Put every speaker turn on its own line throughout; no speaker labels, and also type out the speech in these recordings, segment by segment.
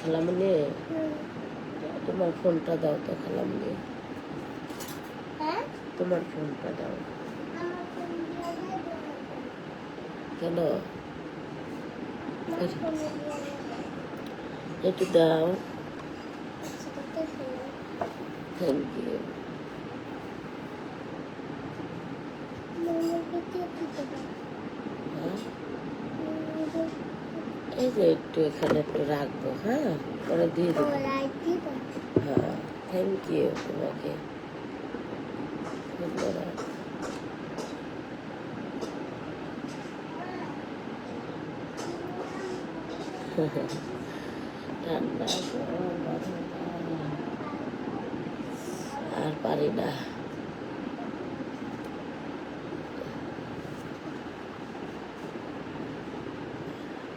খালামণি তোমার ফোনটা দাও তো খালামণি, তোমার ফোনটা দাও। কেন? একটু দাও। Thank you. এই যে একটু এখানে একটু রাখবো, হ্যাঁ, পরে দিয়ে দেবো। হ্যাঁ, থ্যাংক ইউ তোমাকে, ধন্যবাদ। ঠান্ডা আর পারি না।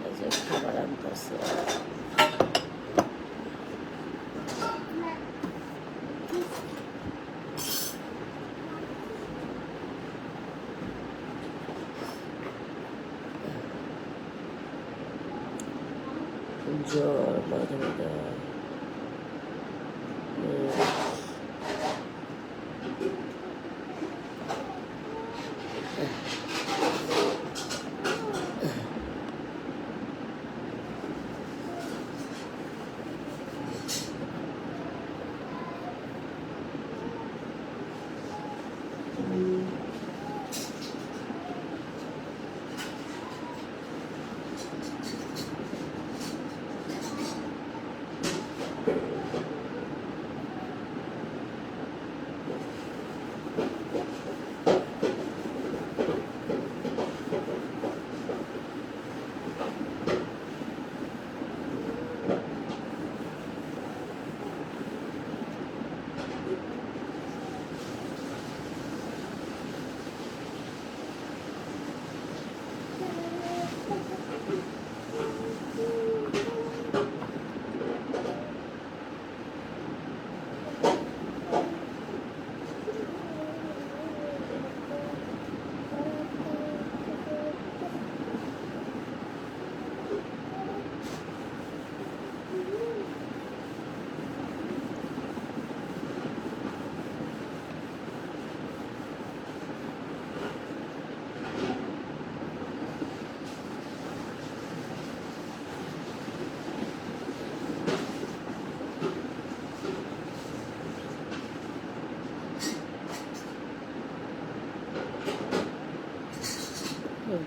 এই যে খাবার আনতেছে। জ্বর মাঝে মাঝে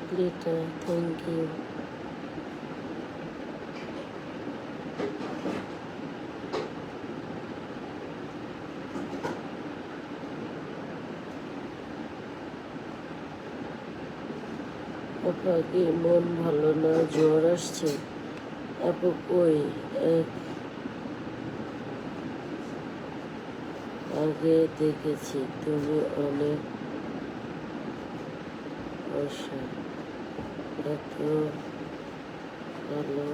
glitter, thank you. আপনার কি মন ভালো না, জ্বর আসছে? আপু কই? আগে দেখেছি তুমি অনেক এত ভালো।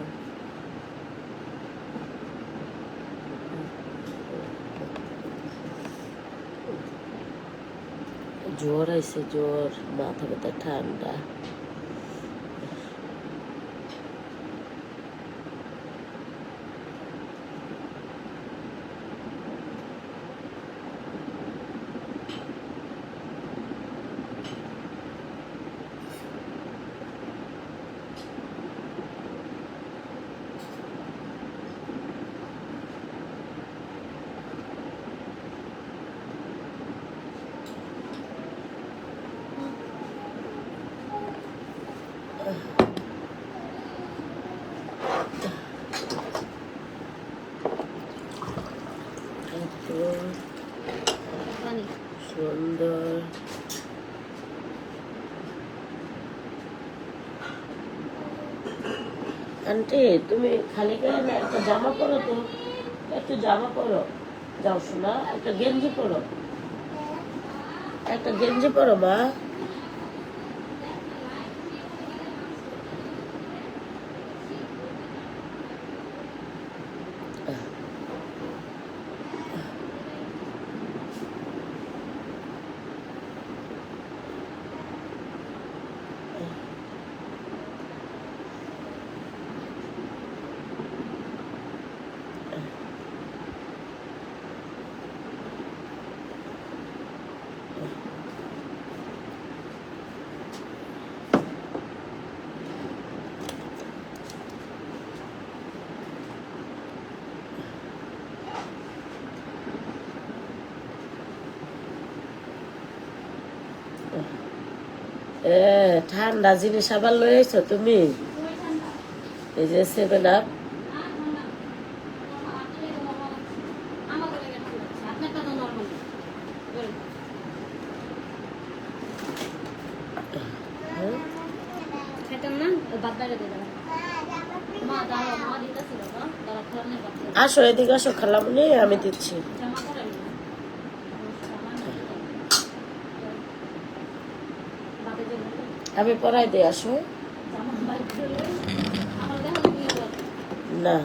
জ্বর আইছে, জ্বর, মাথা ব্যথা, ঠান্ডা। সুন্দর আন্টি, তুমি খালি গায়ে না একটা জামা পরো তো, একটু জামা পরো। যাও শোনা, একটা গেঞ্জি পরো, একটা গেঞ্জি পরো মা। ঠান্ডা জিনিস আবার লই আইছো তুমি। এই যে 7 আপ। আসো এদিকে আসো খালামুনি, আমি দিচ্ছি। আমি পড়াই দিই, আসো। না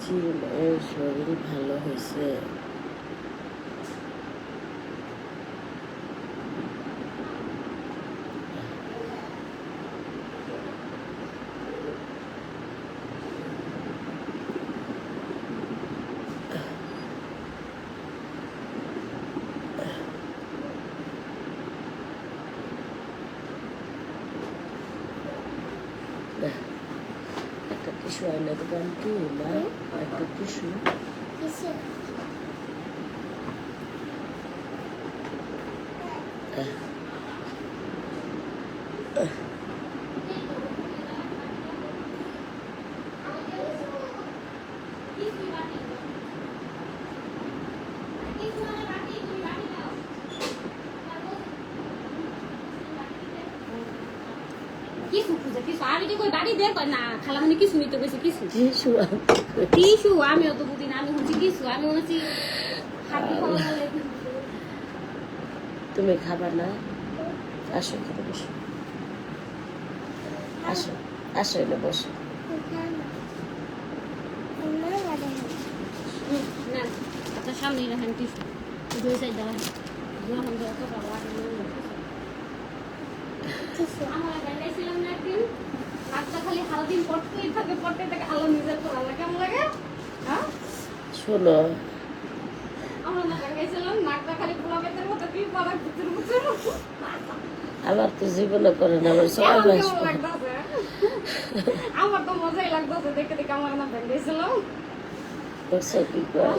জি, মায়ের শরীর ভালো হয়েছে। একটা টিস্যু আইনা দেবেন কি মা? একটা টিস্যু। তুমি খাবার না? আসো এখানে বসো, আসো আসো এনে বসো।
সামনে রাখেন টিস্যু দুই সাইড দেওয়া আমার দেখাইছিলাম না একদিন, নাকটা খালি সারাদিন পড়তেই থাকে পড়তে থাকে, আলো নিজের পর আলো কেমন লাগে? হ্যাঁ
শোনো,
আমরা না দেখাইছিলাম নাকটা খালি পোলা পেটের মতো কি পড়া ভিতর ভিতর
আমার তো জীবনে করে না, আমার 6 মাস পর।
আমার তো মজাই লাগতেছে দেখে দেখে, আমার না দেখাইছিলাম
দেখছো কি করে?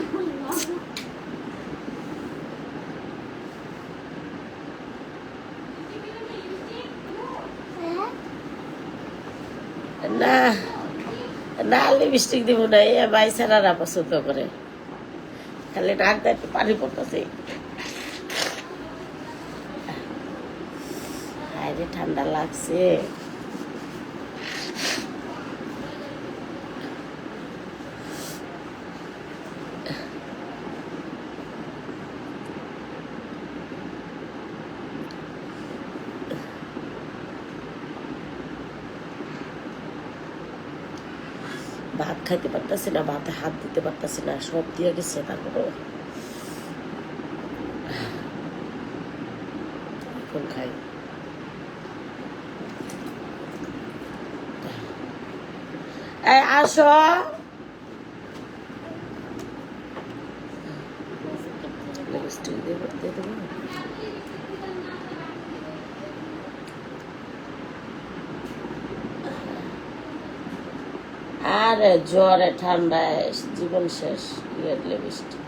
না না, লিপস্টিক দিব না, এ ভাই ছাড়ারা পছন্দ করে, খালি নাক দিয়ে একটু পানি পড়তেছে। আরে ঠান্ডা লাগছে। ভাত খাইতে পারতেছি না, ভাতে হাত দিতে পারতেছি না, সব দিয়ে গেছে। তারপরে এখন খাই। এই আসো। লিপস্টিক দিয়ে দেবো। আরে জ্বরে ঠান্ডায় জীবন শেষ। রেড লিপস্টিক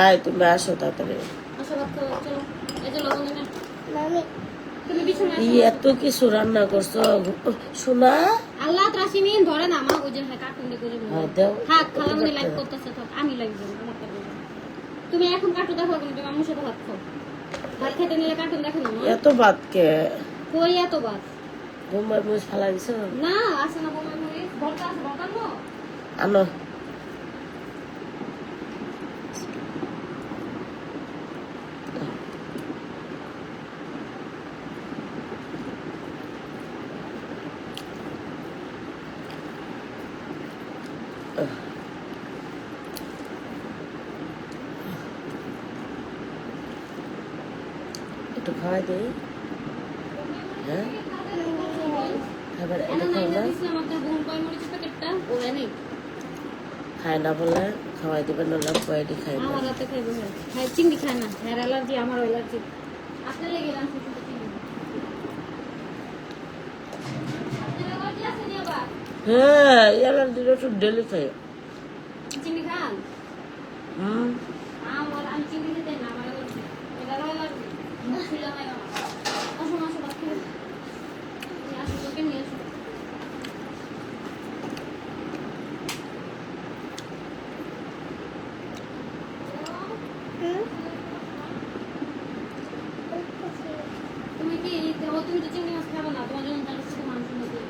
আয় তুমি আসো তাড়াতাড়ি। এত কিছু রান্না করছো শোনা।
আল্লাহ ত্রাসিমিন ধরে না মা ওই যে কার্টুন দেখো থাক খালা মনে লাইক করতেছে থাক আমি লাইক দেব আমার কাছে তুমি এখন কার্টুন দেখো কিন্তু তুমি আমার সাথে ভাত খাও ভাত খেতে নিলে কার্টুন দেখো না
এত ভাত কে
কই এত ভাত
বোম্বাই মরিচ ফালা দিছো
না আছে না বোম্বাই মরিচ ভর্তা আছে ভর্তা নো
আনো একটু খাওয়াই দিই। হ্যাঁ খাবার এটা খাও না খায় না বলে খাওয়াই দিবেন না কয়েকটি খাই না
আমার রাতে খাইবো খাই চিংড়ি খায় না হেয়ার অ্যালার্জি আমার অ্যালার্জি আসলে লেগে গেলাম
হ্যাঁ অ্যালার্জির ওষুধ ডেলি খাই।
চিংড়ি খান আমার আমি চিংড়ি খেতে না আমার অ্যালার্জি এটা অ্যালার্জি মুখে লাগাই আমার আসো আসো ভাত খেয়ে আসো তোকে নিয়ে আসো তুমি কি তুমি তো চিংড়ি মাছ খাবে না তোমার জন্য তার সাথে মাংস নেবে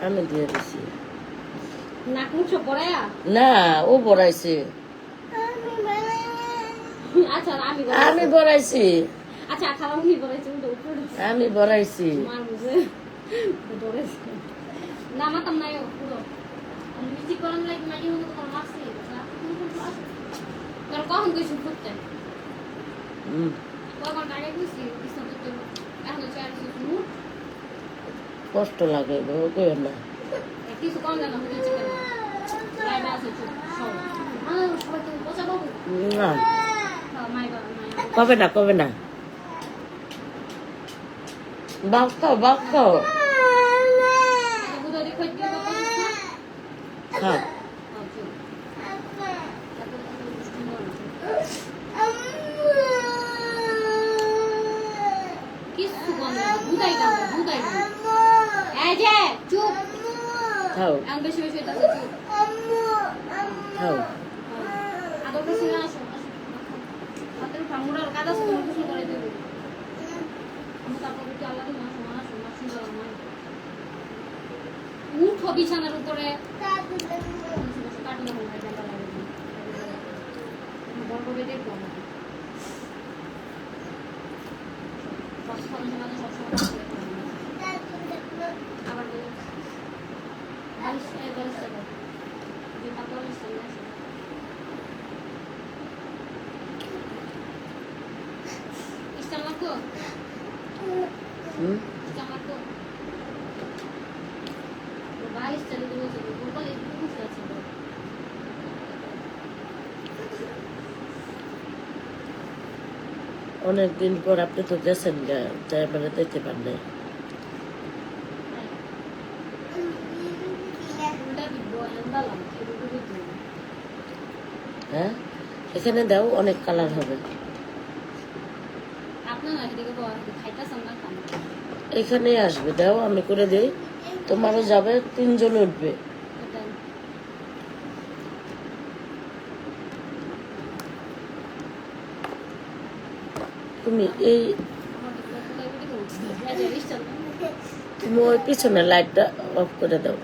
আমি দিয়ে দিছি
নাক মুখ সব পড়ায়া
না ও বড়াইছে
আচ্ছা
আমি বড়াইছি
আচ্ছা খাওয়া কি বড়াইছে
আমি বড়াইছি
মার বুঝে বড়াইছে না মাতাম না পুরো আমি মিষ্টি করলাম লাগে মাটি হতো তোমার মারছি তোর কখন কইছিস করতে কখন আগে কইছি কিছু তো এখন তো চার কিছু
কষ্ট লাগে কই না
কিছু কম জানা হয়েছে কেন লাইভে আছে সব সবাই তো বসা বাবু
না
মাই বাবা
কবে না বাপ খাও
বুড়ো দেখো কি বাবা
খাও
কিছু কম না বুদাই দাও এই যে চুপ
খাও
আমি বেশি বেশি এটা চুপ
খাও
আদর কাছে না আসো হাতের ফামুরার কাদা তুমি কিছু করে দেবে আমি তারপর কি আল্লাহ না সমান সমান সুন্দর আমার উঠো বিছানার উপরে কাটুন হল এটা লাগে বড় করে দেখো সব সময় সব সময়
হুম
জামা তো বাইশ চালু করে বলছে বলে একটু বুঝতে আছে
অনেকদিন পর আপনি তো গেছেন যাই মানে দেখতে পান নাই। হ্যাঁ এখানে দাও, অনেক কালার হবে। এখানে আসবে, দাও আমি করে দিই, তোমারও যাবে, 3 জন উঠবে। তুমি এই তুমি ওই পিছনে লাইটটা অফ করে দাও।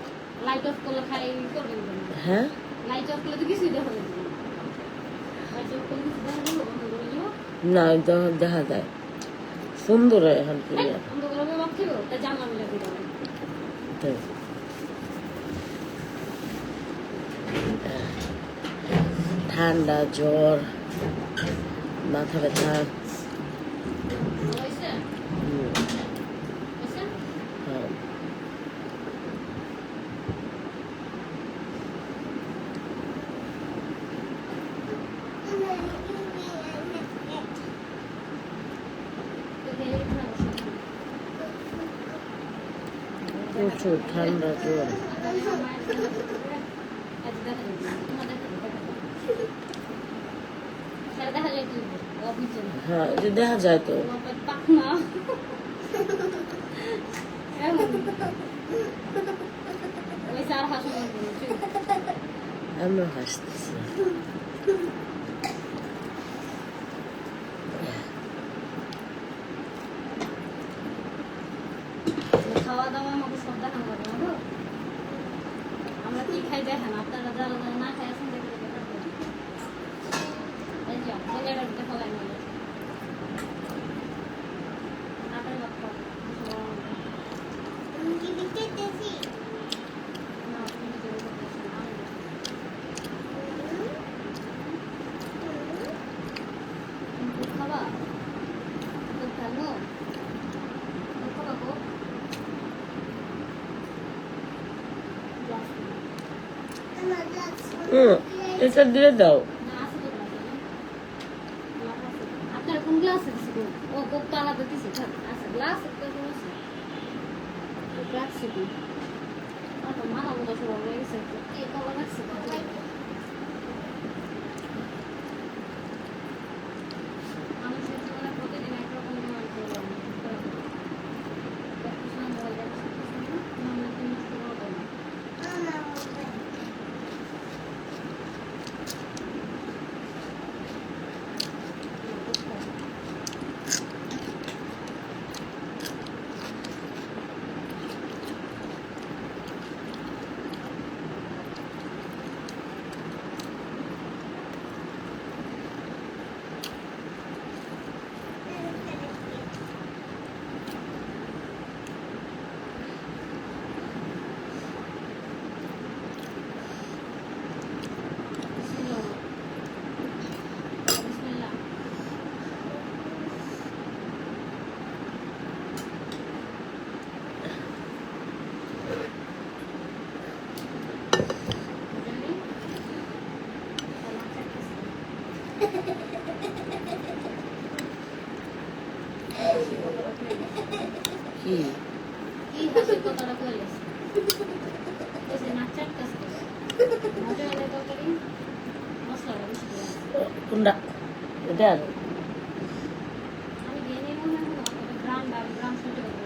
লাইট অফ করলে খাই করবেন
হ্যাঁ
লাইট অফ করলে তো কিছুই দেখা যাবে না লাইট অফ করলে কিছু দেখা যাবে বন্ধ করে দিও
না দেখা যায় সুন্দর হয় এখন ক্লিয়ার।
বন্ধ করে বাবা কি গো তা জানলা মিলা দিও
ঠান্ডা জ্বর মাথা ব্যথা
হইছে হইছে
হ্যাঁ প্রচুর ঠান্ডা জ্বর। হ্যাঁ এটা দেখা যায় তো। আমরা হাসতেছি।
খাওয়া দাওয়া আমাকে সব দেখানো হবে না আমরা কি খাই দেখেন আপনারা যারা যারা না খাই আছেন দেখে এই যে ছেলেরা দিতে ফলাই না আপনার বাপ খাবা খাবো
এটা দিয়ে দাও।
আপনার কোন গ্লাস আছে ও কোক তো আলাদা দিছে আচ্ছা গ্লাস একটা আছে গ্লাস ছিল আচ্ছা মাথা মতো সব হয়ে গেছে এই কলা লাগছে মানুষের জীবনে প্রতিদিন একরকম নিয়ম করলাম
কি
কি হাসির কথাটা কইলেছ এসে নাক চাটকাছে মজা হলে তরকারি মশলাটা বেশি দিয়ে
কোনটা এটা
আমি দিয়ে নিই মনে হয় গ্রাম শুনতে পারবো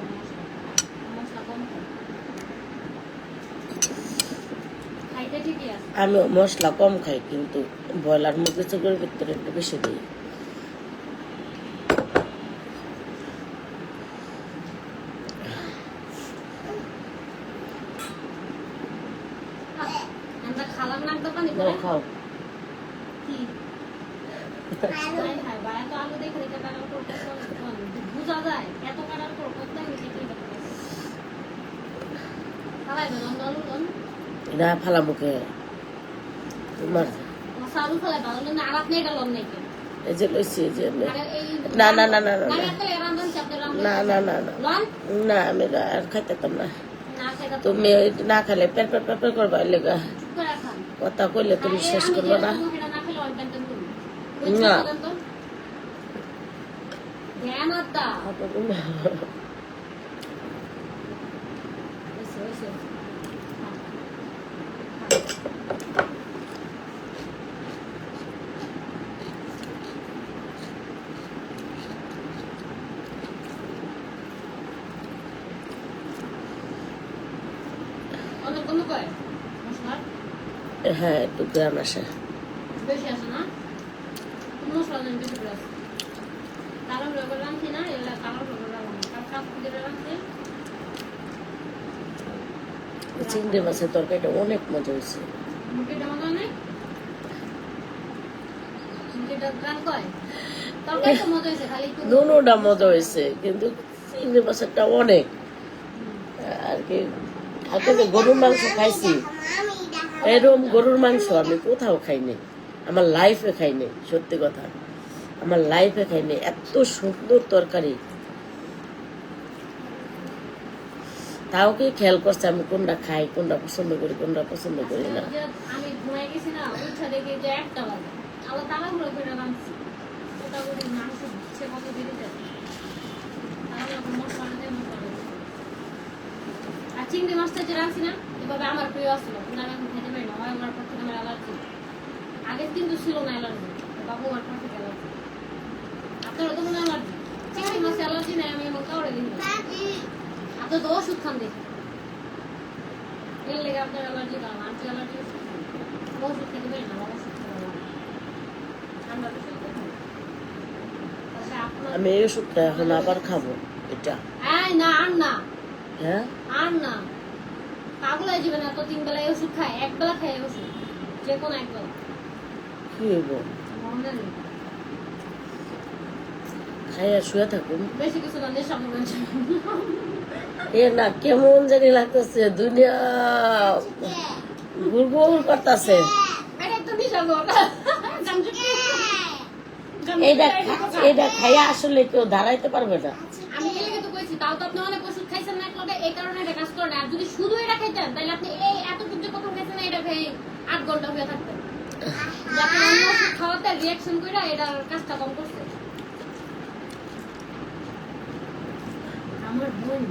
মশলা কম খাইতে ঠিকই আছে
আমি মশলা কম খাই, কিন্তু ব্রয়লার মুরগি চোখের ভিতরে একটু বেশি দিই।
আমরা খালাম নাক দোকানে
খাও
কি ভাই তো আলু দেখে দেখে টাকার উপর বুঝা যায় এত টাকার উপর করতে আমি দেখি খালাই বেলন দলুন
এটা ফালা মুখে তোমার
সালু খালাই ভালো না আর আপনি এটা লন নাকি
এই যে লইছি এই যে
আরে এই
না না না না না
না এত এরাম চাপতে রাম
না না না না
লন
না আমি আর খাইতাম না
না খাইতা
তুমি ওই না খেলে পেট পেট পেট করবা লেগা
চুপ করে খান
কথা কইলে তুমি শেষ
আমি
করবে না
যেরকম এটা না খেলে অন টেনশন তুমি
না।
ধ্যান আত্মা অনেক কম কয় মশলা
হ্যাঁ একটু গ্রাম আসে
বেশি আছে না মশলা নেই বেশি করে আছে কালো রঙের রাঁধছি না এগুলা কালো রঙের রাঁধছি কালো কাপ দিয়ে রাঁধছি
চিংড়ি মাছের তরকারিটা অনেক মজা হয়েছে
মুরগিটা মজা নেই মুরগিটা রান কয় তরকারি তো মজা হয়েছে খালি একটু
দুটোটা মজা হয়েছে কিন্তু চিংড়ি মাছেরটা অনেক আর কি আগে যে গরুর মাংস খাইছি এরকম গরুর মাংস আমি কোথাও খাইনি আমার লাইফে খাইনি সত্যি কথা আমার লাইফে খাইনি এত সুন্দর তরকারি তাও কি খেয়াল করছে আমি কোনটা খাই কোনটা পছন্দ করি কোনটা পছন্দ করি না
আমি ঘুমাই গেছি না উঠা দেখি যে একটা বাজে আবার তাড়াহুড়ো করে রাঁধছি ওটা করে মাংস দিচ্ছে কত দেরি যায় তাহলে মশলা দিয়ে মশলা দেবো আর চিংড়ি মাছটা যে রাঁধছি না এভাবে আমার প্রিয় আসছিল কিন্তু আমি এখন খেতে পারি না হয় আমার পর থেকে আমার অ্যালার্জি আগে কিন্তু ছিল না অ্যালার্জি বাবু আমার পর থেকে অ্যালার্জি আপনার তো মনে অ্যালার্জি চিংড়ি মাছ অ্যালার্জি নেই আমি এমন কাউরে দিই না আপনার তো ওষুধ খান দেখি এর লেগে আপনার অ্যালার্জি কারণ আমি অ্যালার্জি ওষুধ খেতে পারি না ওষুধ খেতে ঠান্ডা ওষুধ খেতে
আমি এই ওষুধটা এখন আবার খাবো এটা
না আর না
হ্যাঁ
আর না পাগল হয়ে যাবে না তো 3 বেলায় ওষুধ খায় 1 বেলা খায় ওষুধ যে কোনো 1 বেলা
কি হইব
মনে নেই
খাইয়া শুয়ে থাকুন
বেশি কিছু না নেশা মনে হচ্ছে
এ না কেমন জানি লাগতেছে দুনিয়া গুড়গুড় করতেছে
এটা একটা নেশা গো
এটা খাইয়া আসলে কেউ দাঁড়াইতে পারবে না
আমি এর লেগে তো কইছি তাও তো আপনি অনেক ওষুধ খাইছেন না একলগে এই কারণে এটা কাজ করে না আর যদি শুধু এটা খাইতেন তাহলে আপনি এই এতটুকু যে কত খাইছেন এটা খেয়ে 8 ঘন্টা হয়ে থাকতেন যাতে অন্য ওষুধ খাওয়াতে রিঅ্যাকশন কইরা এটার কাজটা কম করছে আমার বোন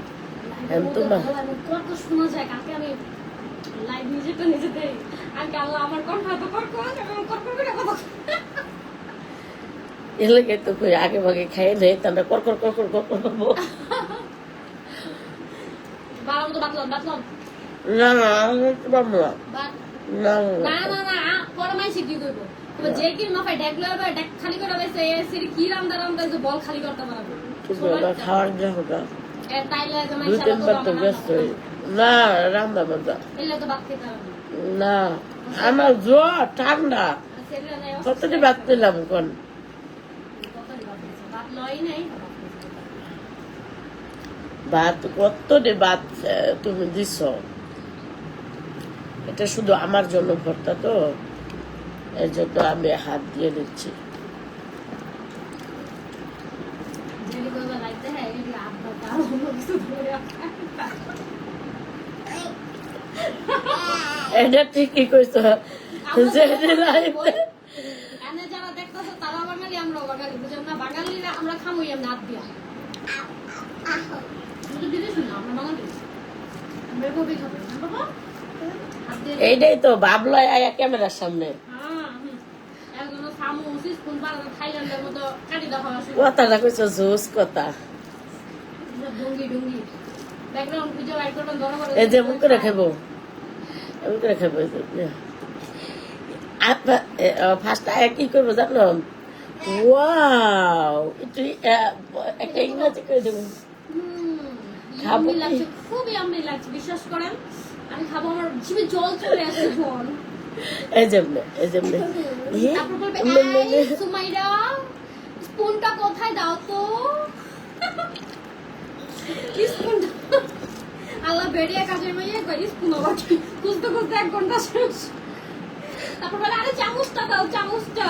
কত শোনা যায় কালকে আমি লাইভ নিজেটা নিজে দেই আর আল্লাহ আমার কণ্ঠ তো কর করে কথা
এলাকায় তো কই আগে ভাগে খাইয়ে নেই তাহলে কর করবো
বারো মতো বাতলাম
না না আমি পারবো না না
না না না পরমাইছি কি করবো যে কি মাফায় ডেকলো ডেক খালি করে বাইছে সিরি কি রামদা যে বল খালি করতে পারবো
খাওয়ার যাবো না
তাইলে জমাই
2-3 বার তো ব্যস্ত হই না রান্না বান্না
এলে তো বাদ খেতে হবে
না আমার জ্বর ঠান্ডা কতটি বাদ পেলাম কোন
বাদ লই নাই
ভাত কতটি ভাত তুমি দিছ এটা শুধু আমার জন্য ভর্তা তো এর জন্য আমি হাত দিয়ে নিচ্ছি এটা ঠিকই কইছো
যারা দেখতেছে তারা বাঙালি আমরাও বাঙালি বুঝলাম না বাঙালিরা আমরা খামই আমরা হাত দিয়া আমরা বাঙালি আমরা কবি খাবো বাবা
এইটাই তো ভাবলো ক্যামেরার সামনে কথাটা কইছো জোস কথা এই যে মুখ করে খাবো ফার্স্ট কি করবো জানো ওয়াও একটু একটা ইংরেজি করে দেবো খাবো
খুবই আমি লাগছে বিশ্বাস করেন আমি খাবো আমার জিভে জল চলে আসছে ফোন
এই যেমনে
সুমাইরা স্পুনটা কোথায় দাও তো আল্লাহ বেরিয়ে কাজের মাইয়া কই স্পুন বাকি খুঁজতে 1 ঘন্টা শেষ তারপর বলে আরে চামচটা দাও চামচটা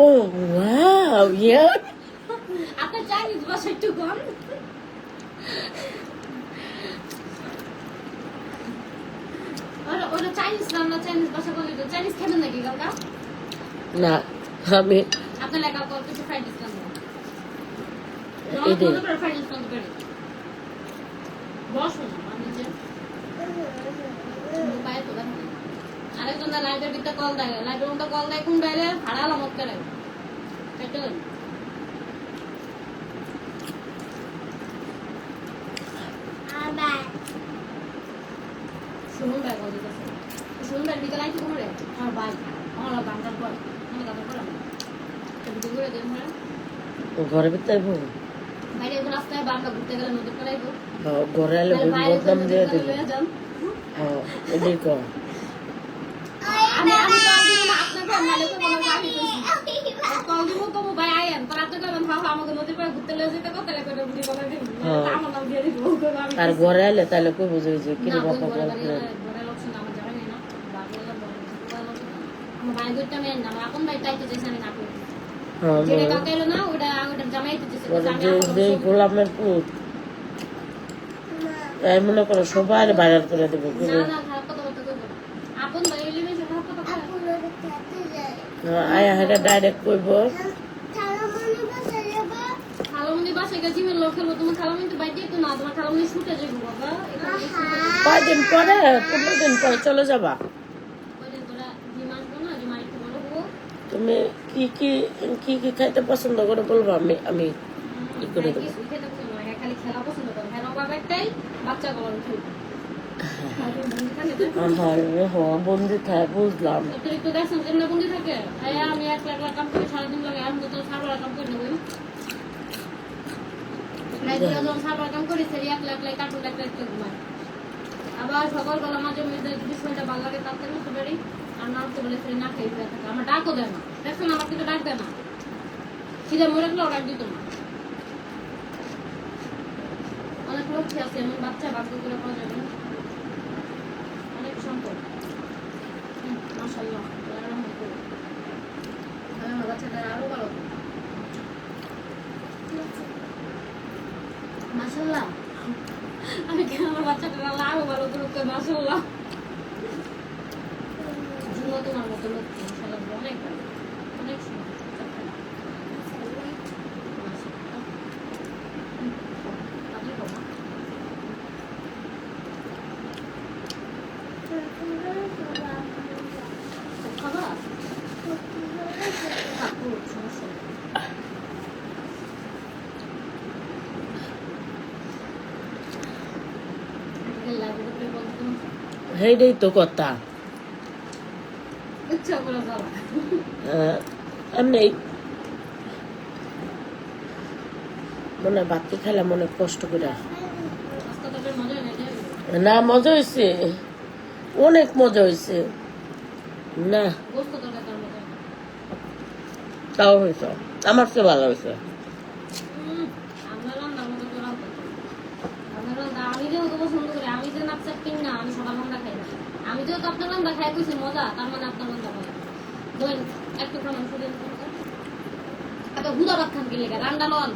ও ওয়াও ইয়া
আপনার চাইনিজ ভাষা একটু কম। ওটা চাইনিজ রান্না, চাইনিজ ভাষা বলে তো। চাইনিজ খাবেন নাকি কালকা?
না আমি
আপনার লেখা কল কিছু ফ্রাইড রাইস রান্না।
এটাই
ফ্রাইড রাইস রান্না করে বসুন আমি যে মোবাইল তো দেখেন। আরেকজন লাইটের ভিতরে কল দেয়, লাইটের মধ্যে কল দেয় কোন ডাইলে ভাড়া আলামত করে কেটে দেন। শুনুন ভাই কল দিতেছে। শুনুন ভাই বিকেল আইতে কোমরে আমার ভাই আমার গানটার পর আমি গানটার পর বিকেল করে দেন হ্যাঁ
ঘরের ভিতরে বউ
বাইরে এখন রাস্তায় বারটা ঘুরতে গেলে নদীর পাড়ে আইবো।
ঘরে এলে বদনাম দিয়ে দেবে। হ্যাঁ এটাই কর।
আমি আমি কল দিব না আপনাকে, নালে তো কোনো গাড়ি কইছি কল দিব তো ভাই আইেন তো রাতে কইবেন হ্যাঁ আমাকে নদীর পাড়ে ঘুরতে লয়ে যেতে কত করে বুড়ি বলে দিন আমার নাম দিয়ে দিব আমি।
আর ঘরে এলে তাহলে কই বুঝে যে কি রে বাবা
ঘরে লোকজন আমার জানা নেই না বাবা আমার ভাই গইটা মেন না এখন ভাই তাইতে যাইছে আমি না কই
হ্যাঁ
যেটা কাকাইলো না ওটা ওটা জামাইতে দিছে
যে গোলামের পুত তাই মনে করো সবাই ভাইরাল করে দেবো।
না না খারাপ কথা বলতে কইব আপন ভাই এলিমে সে খারাপ কথা কয়।
আয়া হেটা ডাইরেক্ট কইব
খালামনি বাসায় গেছি মেল লোক খেলবো তোমার খালামনি তো বাইরে তো না তোমার খালামনি শুটে যাইবো বাবা
কয়দিন পরে 15 দিন পরে চলে যাবা।
ওইদিন তোরা ডিমান্ড করো না ডিমান্ড একটু বড় হবো।
তুমি কি কি কি কি খাইতে পছন্দ করে বলবো আমি আমি কি করে দেবো।
কিছু খেতে পছন্দ লাগে খালি খেলা পছন্দ করে হ্যাঁ বাবা একটাই বাচ্চা গলার খেলবে
বন্দি থাকে বুঝলাম।
অতিরিক্ত দেখছেন কেমন বন্দি থাকে আমি এক লাখ লাখ কাম করে সারাদিন লাগে আমি তো সারা কাম করে নেবো যখন সারা কাম করি সেরি এক লাখ লাখ কার্টুন এক লাখ ঘুমায় আবার সকালবেলা মাঝে মধ্যে যদি সময়টা ভালো লাগে তার থেকে উঠতে পারি আর না উঠতে পারলে সেরি না খেয়ে ফিরে থাকে আমার ডাকও দেয় না দেখছেন আমার কিন্তু ডাক দেয় না সিধা মরে গেলেও ডাক দিত না অনেক লক্ষ্যে আছে এমন বাচ্চা ভাগ্য করে পাওয়া যাবে অনেক সম্পদ মাশাআল্লাহ আমার বাচ্চাটা আরো ভালো মাশাআল্লাহ আমি কেন আমার বাচ্চাটা আরো ভালো করুক মাশাআল্লাহ জুয়া তোমার মতো লোক মাশাআল্লাহ অনেক ভালো অনেক সুন্দর
সেইটাই তো কথা।
ইচ্ছা করে যাওয়া
এমনি মনে বাতি খেলাম অনেক কষ্ট করে। না মজা হয়েছে অনেক মজা হয়েছে না তাও হয়েছে আমার চেয়ে ভালো হয়েছে।
আমি যেহেতু পছন্দ করি আমি যে নাচ কিন না আমি সবার রান্না খাই না আমি যেহেতু আপনার রান্না খাই কইছি মজা তার মানে আপনার রান্না ভালো দই একটু খান এত গুদা ভাত খান কি লেগে রান্না লন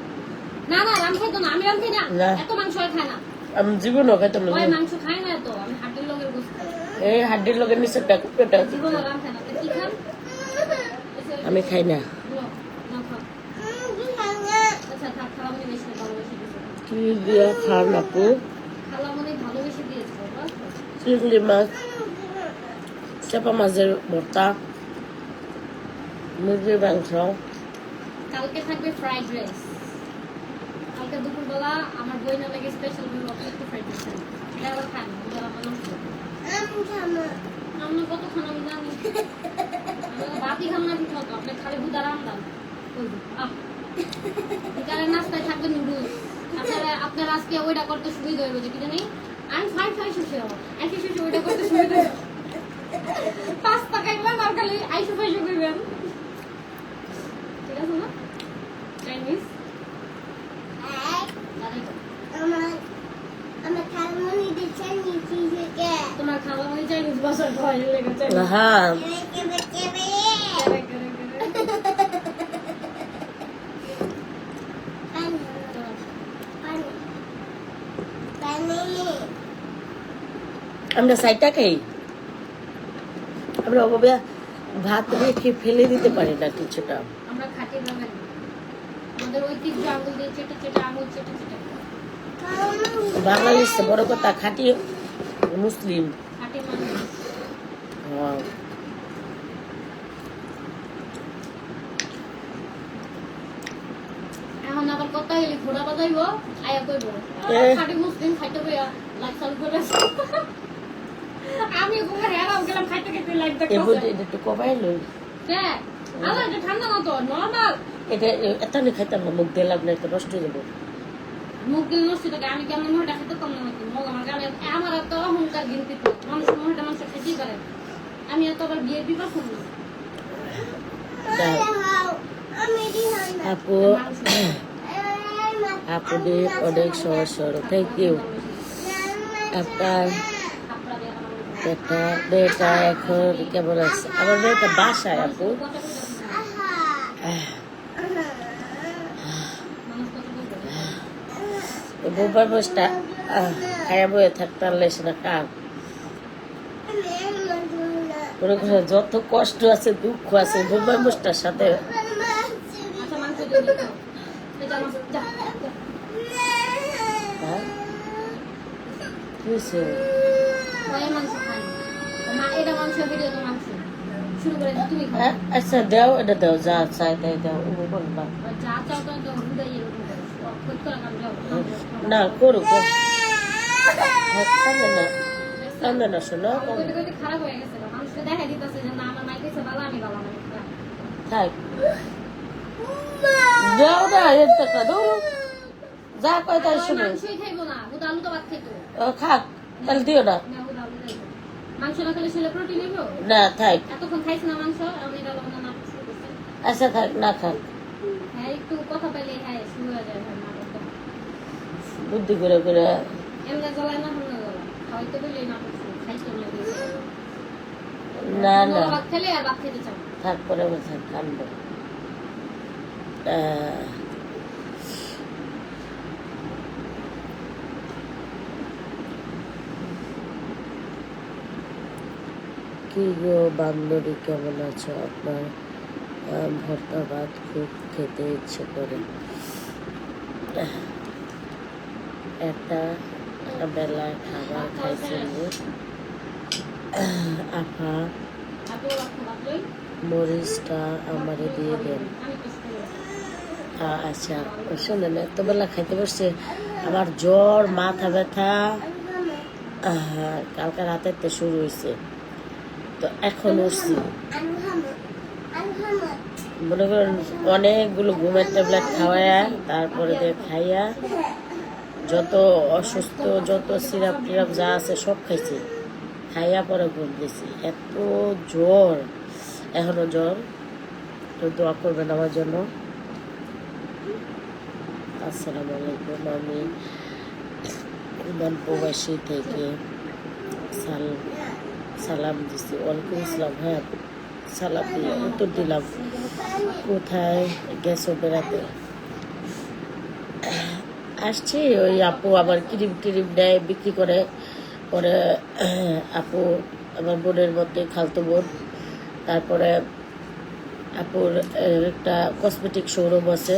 না না রান খাইতো না আমি রান খাই না এত মাংস খাই না
আমি জীবনও খাইতাম না।
ওই মাংস খাই না তো আমি হাড্ডির লোকের গোশত
এই হাড্ডির লোকের নিচে পেটা
জীবনও রান খাই না কি খান
আমি খাই না।
আচ্ছা থাক খালামনি বেশি ভালোবেসে দিয়েছে
কি দিয়া খান আপু?
খালামনি ভালোবেসে দিয়েছে বাবা
চিংড়ি মাছ চাপা মাছের ভর্তা মুরগির মাংস।
কালকে থাকবে ফ্রাইড রাইস কালকে দুপুরবেলা আমার বই না লাগে স্পেশাল একটু ফ্রাইড রাইস এটা আবার খান ওদের আমার আমরা কত খান আমি জানি বাতি খান না ঠিক মতো আপনি খালি বুদার আমদান বিকালের নাস্তায় থাকবে নুডলস আপনারা আজকে ওইটা করতে সুবিধা হইব যে কি জানি আমি ফাই শুষে হবো একই শুষে ওইটা করতে সুবিধা হইব পাস্তা খাইবেন আর খালি আইসু ফাইসু করবেন ঠিক আছে না চাইনিজ তোমার খাওয়া মানে চাইনিজ বাসার খাওয়া লেগেছে
হ্যাঁ আমরা সাইডটা খাই, আমরা ওভাবে ভাত রেখে ফেলে দিতে পারি না কিছুটা।
আমরা খাটি বাঙালি, আমাদের ঐতিহ্য আঙুল দিয়ে চেটে চেটে আঙুল চেটে চেটে
বাঙালির চেয়ে বড় কথা খাঁটি মুসলিম।
খাটি মানুষ।
হ্যাঁ।
এখন আবার কথা এলি ঘোড়া বাজাইবো আয়া কইব খাটি মুসলিম খাইতে বইয়া লাইক চালু করে আমি ঘুরে হেরাম গেলাম খাইতে খাইতে লাইক
এটা একটু কমাই লই।
হ্যাঁ আলো এটা ঠান্ডা না তো নরমাল।
এটা এত নি খাইতাম না, মুখ দিলাম না, এটা নষ্ট হয়ে যাবো।
মুখ দিল নষ্ট থাকে, আমি কেমন মোটা খেতে কম না নাকি মগ আমার গালে আমার এত অহংকার গিনতি মানুষ মোটা মানুষ খেতেই পারে, আমি এত আবার বিয়ে বিবাহ করবো
আপু আপনি অনেক সহজ সরল, থ্যাংক ইউ। আপনার মেয়েটা এখন কেমন আছে? আমার মেয়েটা বাসায় আপু, বোম্বাই বসটা খায়া বয়ে থাকতে পারলে সেটা কাম। মনে করেন যত কষ্ট আছে দুঃখ আছে বোম্বাই বসটার সাথে। হ্যাঁ কি হয়েছে? আচ্ছা দাও, এটা দাও, যা চাই তাই দাও। না করুক, কান্দে না, কান্দে না, শোনো
খারাপ হয়ে গেছে, মানুষকে দেখা দিতেছে যে না আমার মাইকেছে বালা আমি বালা না
থাক, দাও না এর টাকা দৌড়ো, যা কয় তাই শুনে।
মাংসই খাইবো না, ও আলু তো ভাত খাইতো।
খাক, তাহলে দিও না।
মাংস না খেলে ছেলে প্রোটিন নেবো
না থাক,
এতক্ষণ খাইছে না মাংস, আমি এটা লবণ না শুরু করছে।
আচ্ছা থাক, না খাক,
হ্যাঁ একটু কথা পেলে হ্যাঁ শুরু হয়ে যায় ভাই নাটকটা।
বুদ্ধি করে করে।
এমনি জ্বলায় না হামনা জ্বলা হয়তো বলে নাটক শুরু খাইতো
না না
ভাত খেলে আর ভাত খেতে চাও
থাক, পরে থাক, কানবো। কি গো বান্ধবী, কেমন আছো? আপনার ভর্তা ভাত খুব খেতে ইচ্ছে করে। একটা বেলা খাবার খাইছেন আপা, মরিচটা আমারে দিয়ে দেন। আচ্ছা শোনেন, এত বেলা খাইতে বসছে, আমার জ্বর, মাথা ব্যথা কালকে রাতের শুরু হয়েছে, তো এখন উঠছি। মনে করেন অনেকগুলো ঘুমের ট্যাবলেট খাওয়াইয়া তারপরে দিয়ে খাইয়া যত অসুস্থ যত সিরাপ টিরাপ যা আছে সব খাইছি, খাইয়া পরে ঘুম দিয়েছি। এত জ্বর, এখনো জ্বর, তো দোয়া করবেন আমার জন্য। আসসালামু আলাইকুম, আমি ইমান প্রবাসী থেকে সালাম দিছি। ওয়ালাইকুম আসসালাম। হ্যাঁ সালাম দিয়ে উত্তর দিলাম। কোথায় গেছো বেড়াতে? আসছি, ওই আপু আবার ক্রিম টিরিম নেয় বিক্রি করে, পরে আপু আমার বোনের মধ্যে খালতো বোন, তারপরে আপুর একটা কসমেটিক শোরুম আছে,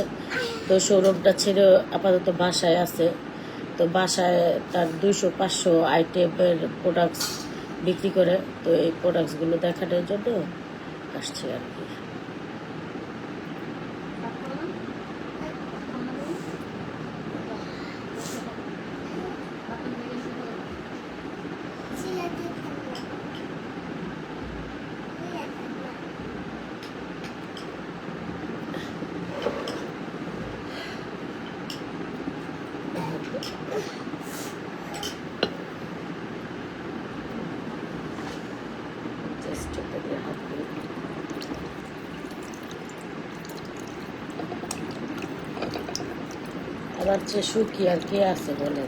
তো শোরুমটা ছেড়ে আপাতত বাসায় আছে, তো বাসায় তার 200-500 আইটেমের প্রোডাক্টস বিক্রি করে, তো এই প্রোডাক্টসগুলো দেখানোর জন্য আসছে আর কি। আমার চেয়ে সুখী আর কে আছে বলে?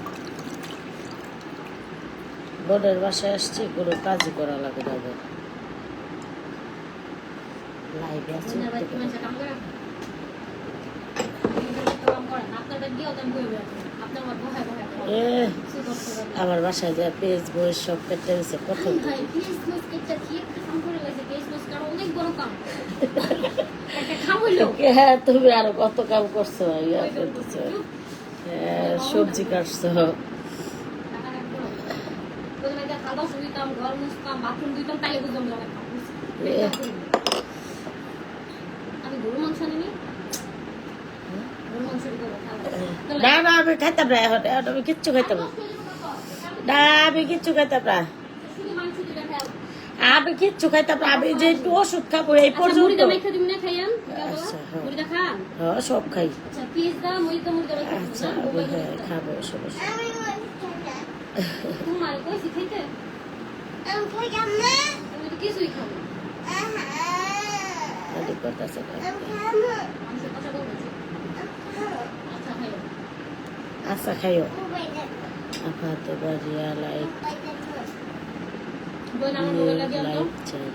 বোনের বাসায় আসছি, কোনো কাজই করা লাগে না আমার। লাইভে আছে
বাজার গিয়ে ওটা বয়ে বেড়াতে আপনার আমার বহায় বহায়
এ আমার বাসায় যা পেঁয়াজ বয়স সব কেটে গেছে প্রথম
ভাই প্লিজ প্লিজ কেটটা কি একটা কাম করে গেছে কেস বস কারণ অনেক বড় কাম একটা খাম হইলো
হ্যাঁ তুমি আরো কত কাম করছো ইয়া করতেছো হ্যাঁ সবজি কাটছো
খাবার দিতাম ঘর মুছতাম বাথরুম দিতাম তাই বুঝলাম যে অনেক কাম আমি গরু মাংস নিনি গরু মাংস
না না আমি খাইতাম না এখন এখন আমি কিচ্ছু খাইতাম না না আমি কিচ্ছু খাইতাম না
শুধু মাংস দিলে খাও
আমি কিচ্ছু খাইতাম না আমি যে একটু ওষুধ খাবো এই পর্যন্ত
মুড়িটা মেখে দিম না খাইয়ান
আচ্ছা, হ্যাঁ।
মুড়িটা খান
হ্যাঁ সব খাই
আচ্ছা পিস দা মুড়িটা মুড়িটা মেখে
আচ্ছা আমি হ্যাঁ খাবো সমস্যা
তোমার কই শিখাইতে তুমি তো কিছুই খাও
আদি করতেছে
মাংস কথা বলছো আচ্ছা খাইও
আচ্ছা খাইও আপাতত বাজিয়া লাইক
বোন আমার মোবাইলটা দিও তো
লাইট চাই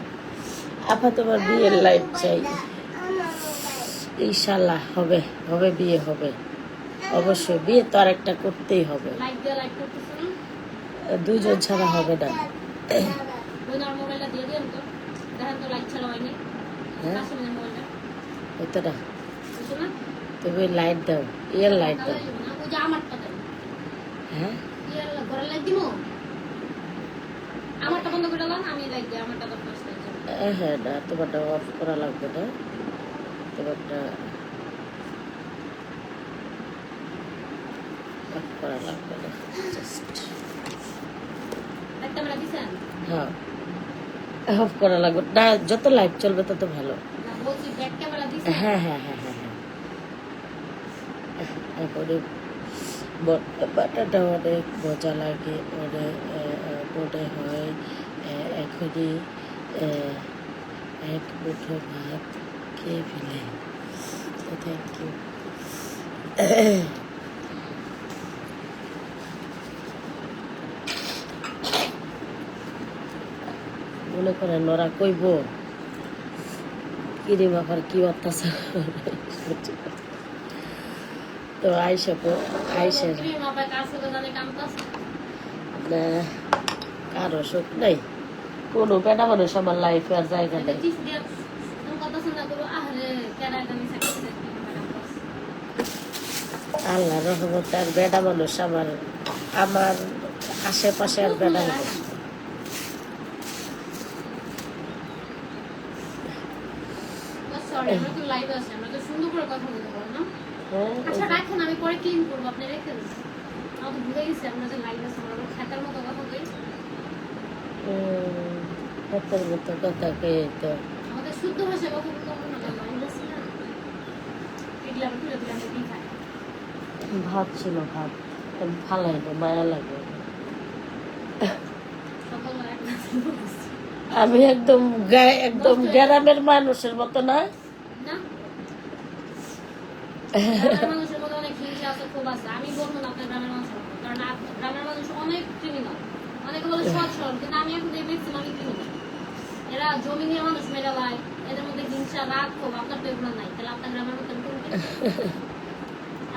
আপাতত আমার বিয়ের লাইট চাই ইনশাল্লাহ হবে হবে বিয়ে হবে অবশ্যই বিয়ে তো আর একটা করতেই হবে
লাইক দিয়ে লাইক করতেছ না
দুইজন ছাড়া হবে না
বোন আমার মোবাইলটা দিয়ে দিও তো দেখেন তো লাইক ছাড়া হয়নি
হ্যাঁ
আসলে মোবাইলটা
হইতো না
বুঝছো না
তুমি লাইট দাও ইয়ের লাইট দাও
ওই যে আমারটা দেন
হ্যাঁ
ইয়ার ঘরে লাইক দিমু আমারটা বন্ধ করে দাও আমি লাইক দিই আমারটা তো ফার্স্ট লাইক
হ্যাঁ না তোমারটা অফ করা লাগবে না তোমারটা অফ করা লাগবে না জাস্ট
একটা মেলা দিছেন
হ্যাঁ অফ করা লাগবে না যত লাইভ চলবে তত ভালো
না বলছি ব্যাক ক্যামেরা দিছেন
হ্যাঁ হ্যাঁ হ্যাঁ হ্যাঁ হ্যাঁ তারপরে বাটাটা অনেক মজা লাগে অনেক মনে হয় এখনই এক মুঠো ভাত খেয়ে ফেলে থ্যাংক ইউ মনে করেন ওরা কইব কিরে বাবার কি অত্যাচার তো আইসা আইসা
ক্রিম আবার কার সাথে জানি কামতাছ
কারো সুখ নেই কোনো বেটা মানুষ আমার লাইফে আর জায়গা নেই
চিজ দিয়া তুমি কথা শুননা করো আরে কেডা জানি সাকসেস
আল্লাহ রহমতে আর বেটা মানুষ আমার আমার আশেপাশে আর বেটা মানুষ
সরি আমরা তো লাইভ আছে আমরা তো সুন্দর করে কথা বলতে পারবো না
হ্যাঁ
আচ্ছা রাখেন আমি পরে ক্লিন করবো আপনি রেখে দিন আমার তো ভুলে গেছি আমরা যে লাইভ আছে আমরা খাতার মতো কথা বলি
হাতের মতো কথা কয়ে তো
আমাদের শুদ্ধ ভাষায় কথা বলতে হবে না লাইভ আছে না এগুলো আমরা তুলে তুলে আমরা দিই খাই
ভাত ছিল ভাত ফালাই না মায়া লাগে
সকালবেলা একটা
আমি একদম একদম গ্রামের মানুষের মতো না
না গ্রামের মানুষের মধ্যে অনেক হিংসা আছে খুব আছে আমি বলবো না আপনার গ্রামের মানুষ কারণ গ্রামের মানুষ অনেক ক্রিমিনাল অনেকে বলে সৎ সরল কিন্তু আমি এখন দেখি ম্যাক্সিমামই ক্রিমিনাল এরা জমি নিয়ে মানুষ মেরে লায় এদের মধ্যে হিংসা রাগ ক্ষোভ আপনার তো এগুলো নাই তাহলে আপনার গ্রামের মধ্যে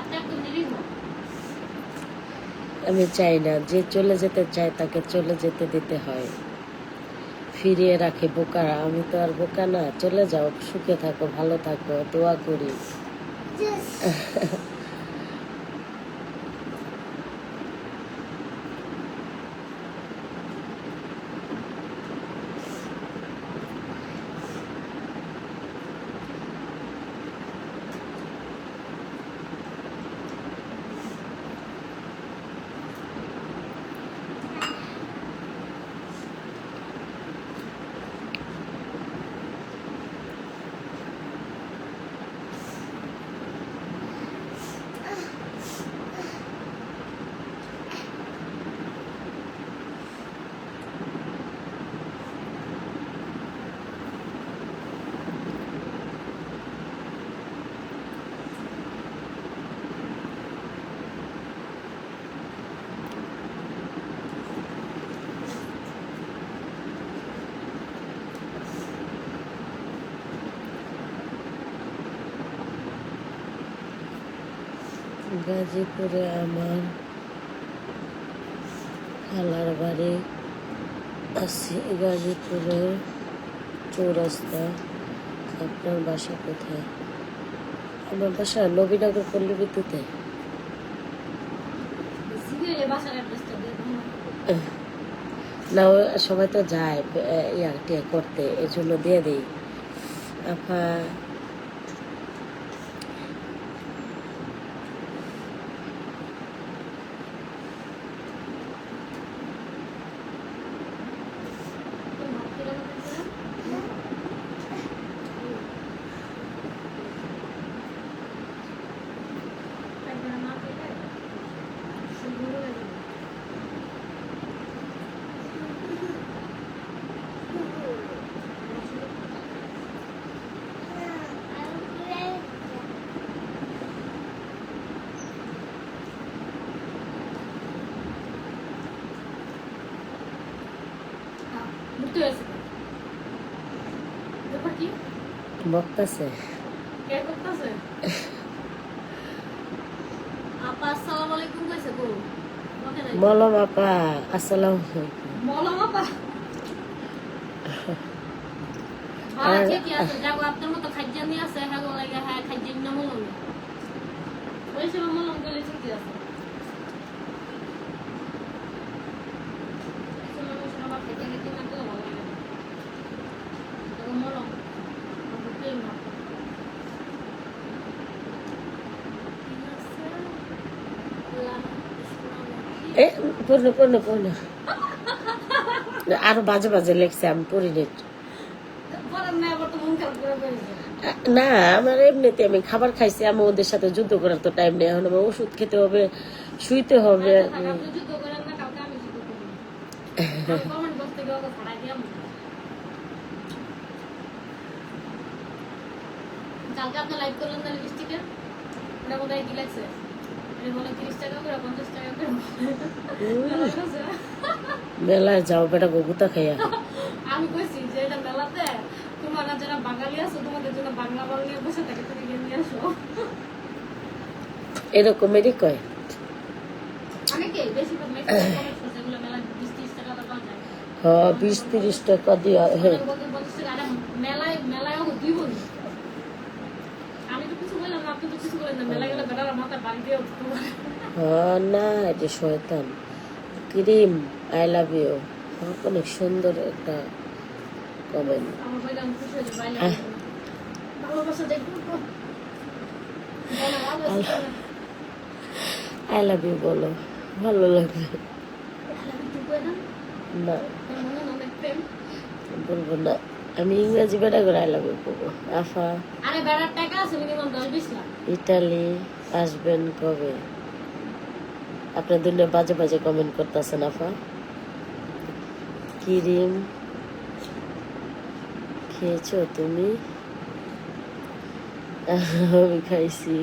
আপনি একদম নিরীহ
আমি চাই না যে চলে যেতে চায় তাকে চলে যেতে দিতে হয় ফিরিয়ে রাখে বোকারা আমি তো আর বোকা না চলে যাও সুখে থাকো ভালো থাকো দোয়া করি গাজীপুরে আমার খালার বাড়ি আছে, গাজীপুরের চৌরাস্তা। আপনার বাসা কোথায়? আমার বাসা নবীনগর পল্লী বিদ্যুতে।
সিরিয়ালে বাসার অ্যাড্রেসটা দিয়ে দাও না।
না সবাই তো যায় ইয়ারটি করতে, এর জন্য দিয়ে দিই। আপা
তুমি ভাত খেলে না কেন? একবার না খেলে শুরু হয়ে যাবে। ঘুরতে হয়েছে ব্যাপার কি?
বকতেছে।
কে করতেছে? আপা আসসালামু আলাইকুম কইছে গো। বকে নাই।
মলম আপা আসসালাম আলাইকুম।
মলম আপা। ভালো ঠিকই আছে, যাগো আপনার মতো খাইজানি আছে, হ্যাঁ গো লাগে, হ্যাঁ খাইজানি না মলম না। ওই সময় মলম করলে ঠিকই আছে। এই সময় ওই সময় আবার খেতে খেতে না করলে ভালো লাগে না। যাগো মলম। আমার প্রেম না।
এ পূর্ণ পূর্ণ পূর্ণ আরো বাজে বাজে লেখছে, আমি পড়িনি।
পরের না আবার তো মন খারাপ করে ফেলছে।
না আমার এমনিতে আমি খাবার খাইছি, আমি ওদের সাথে যুদ্ধ করার তো টাইম নেই। এখন আমার ওষুধ খেতে হবে, শুইতে হবে।
আপনি যুদ্ধ করেন না, কালকে আমি যুদ্ধ করবো। আমি কমেন্ট বক্স থেকে ওকে ছাড়াই দিলাম। কালকে আপনি লাইভ করলেন না লিপস্টিকে, ওটা বোধহয় কি লাগছে? এটা বলে 30 টাকা করে, 50 টাকা করে।
মেলায় যাও বেটা গগুতা খাইয়া।
আমি কইছি যে এটা মেলাতে তোমরা যারা বাঙালি আছো তোমাদের জন্য বাংলা বল নিয়ে বসে থাকে, তুমি গিয়ে নিয়ে আসো।
এরকমেরই কয়।
অনেকে বেশিরভাগ ম্যাক্সিমাম কমেন্ট করছে এগুলো মেলায় 20-30 টাকা করে পাওয়া যায়।
হ্যাঁ 20-30 টাকা দিয়া। হ্যাঁ
মেলায় মেলায়ও দিব না। আমি তো কিছু বললাম না, আপনি তো কিছু বলেন না। মেলায় গেলে বেটারা মাথার বাড়ি দিয়ে উঠতে পারে।
হ্যাঁ না এটা শয়তান। ক্রিম আই লাভ ইউ, অনেক সুন্দর একটা কমেন্ট।
আমার ভাইরা আমি খুশি হয়েছে, বাইরে ভালোবাসা দেখুন তো।
আই লাভ ইউ বলো, ভালো লাগবে। না বলবো না, আমি ইংরেজি বেটা করে আই লাভ ইউ বলবো। আফা
আরে বেড়ার টাকা আছে মিনিমাম 10-20 লাখ।
ইটালি আসবেন কবে? আপনার দুনিয়া বাজে বাজে কমেন্ট করতেছেন আফা। ক্রিম খেয়েছো তুমি? আমি খাইছি।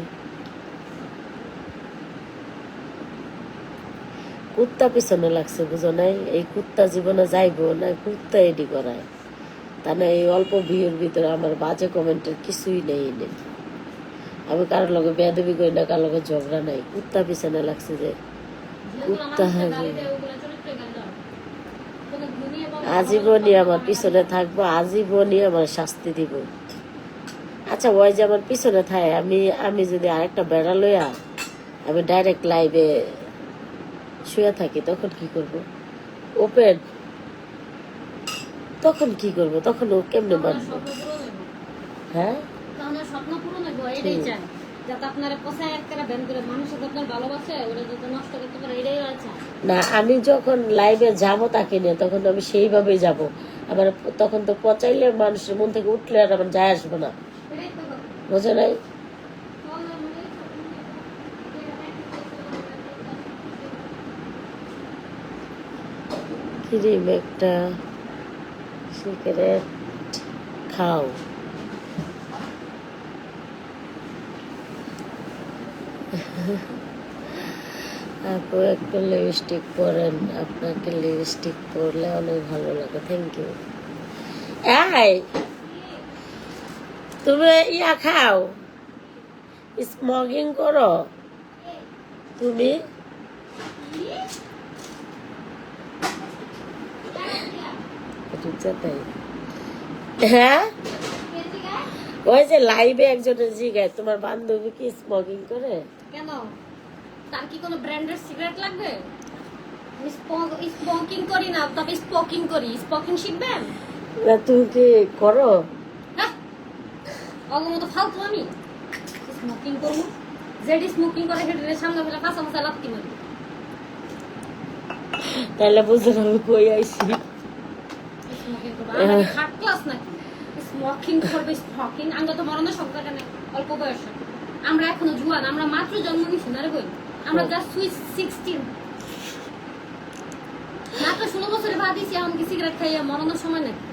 কুত্তা পিছনে লাগছে বুঝো নাই, এই কুত্তা জীবনে যাইবো না, কুত্তা এডি করায়। তা না এই অল্প ভিউর ভিতরে আমার বাজে কমেন্টের কিছুই নেই। আমি কারোর লগে বেয়াদবি করি না, কারোর লগে ঝগড়া নাই। কুত্তা পিছনে লাগছে যে কুত্তা আজীবনই আমার পিছনে থাকবো, আজীবনই আমার শাস্তি দিব। আচ্ছা ওই যে আমার পিছনে থাকে, আমি যদি আরেকটা বেড়া লইয়া আমি ডাইরেক্ট লাইভে শুয়ে থাকি, তখন কি করব? ওপেন তখন কি করব? তখন ও কেমনে বাঁচবো? হ্যাঁ
স্বপ্ন পূরণ হইব, এটাই চাই। যাতে আপনারা পোষায় একটা ব্যান করে মানুষের আপনার ভালোবাসে ওরা যাতে নষ্ট করতে পারে, এটাই ওরা চায়।
না আমি যখন লাইভে যাবো তাকে নিয়ে, তখন আমি সেইভাবেই যাব। আমার তখন তো পচাইলে মানুষের মন থেকে উঠলে আর আমার যায় আসবে না, বুঝে নাই? ক্রিম একটা সিগারেট খাও। আপু একটু লিপস্টিক পরেন, আপনাকে লিপস্টিক পরলে অনেক ভালো লাগে। Thank you. এই তুমি ইয়া খাও, স্মোকিং করো? তুমি হ্যাঁ ওই যে লাইভে একজনের জিগায় তোমার বান্ধবী কি স্মোকিং করে?
কেন, তার কি কোনো ব্র্যান্ডের সিগারেট লাগবে? স্মোকিং করি না, তবে স্পোকিং করি। স্পোকিং শিখবেন
না? তুমি কি করো?
হ্যাঁ, অগো মতো ফালতু আমি স্মোকিং করবো? যেটি স্মোকিং করে সেটার সামনে বলে কাঁচা মাথা লাত্তি মারি।
তাহলে বুঝতে আমি কই আইছি।
স্মোকিং করবো আমি থার্ড ক্লাস নাকি? স্মোকিং করবে? স্মোকিং আমরা তো মরণের সংখ্যা কেন অল্প বয়সে। আমরা এখনো জুয়ান, আমরা মাত্র জন্ম নিছি না রে বই। আমরা জাস্ট সুইচ 16 মাত্র 16 বছরে বাদ দিছি। এখন কি সিগারেট খাইয়া মরণের সময় নাকি?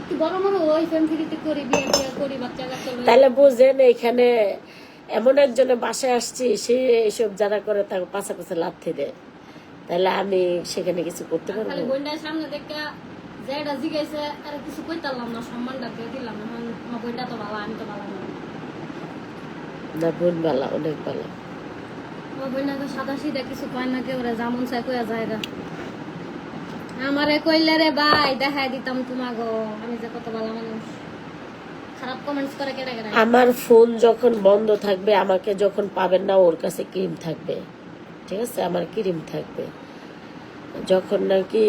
কি বড় বড় ওই ফ্যামিলিতে করি, বিয়ে করি, বাচ্চা কাচ্চা।
তাহলে বুঝেন এখানে এমন একজনের বাসায় আসছি, সে এইসব যারা করে তাকে পাশা পাশা লাথি দেয়। তাহলে আমি সেখানে কিছু করতে
খালি
পারবো?
বইন্ডার সামনে দেখে যেটা জিগাইছে আর কিছু কইতালাম না, সম্মানটা দিয়ে দিলাম। এখন আমার বইন্ডা তো ভালো, আমি তো ভালো না।
না, বোন বালা, অনেক বালা।
আমার বইন্ডা তো সাদা সিধা কিছু কয় না, কেউ যেমন চাই কইয়া যায় গা। আমারে কইলে রে ভাই দেখাই দিতাম তোমাগো আমি যে কত ভালো মানুষ। খারাপ কমেন্টস করে কেটে কেটে।
আমার ফোন যখন বন্ধ থাকবে, আমাকে যখন পাবেন না, ওর কাছে ক্রিম থাকবে, ঠিক আছে? আমার ক্রিম থাকবে। যখন নাকি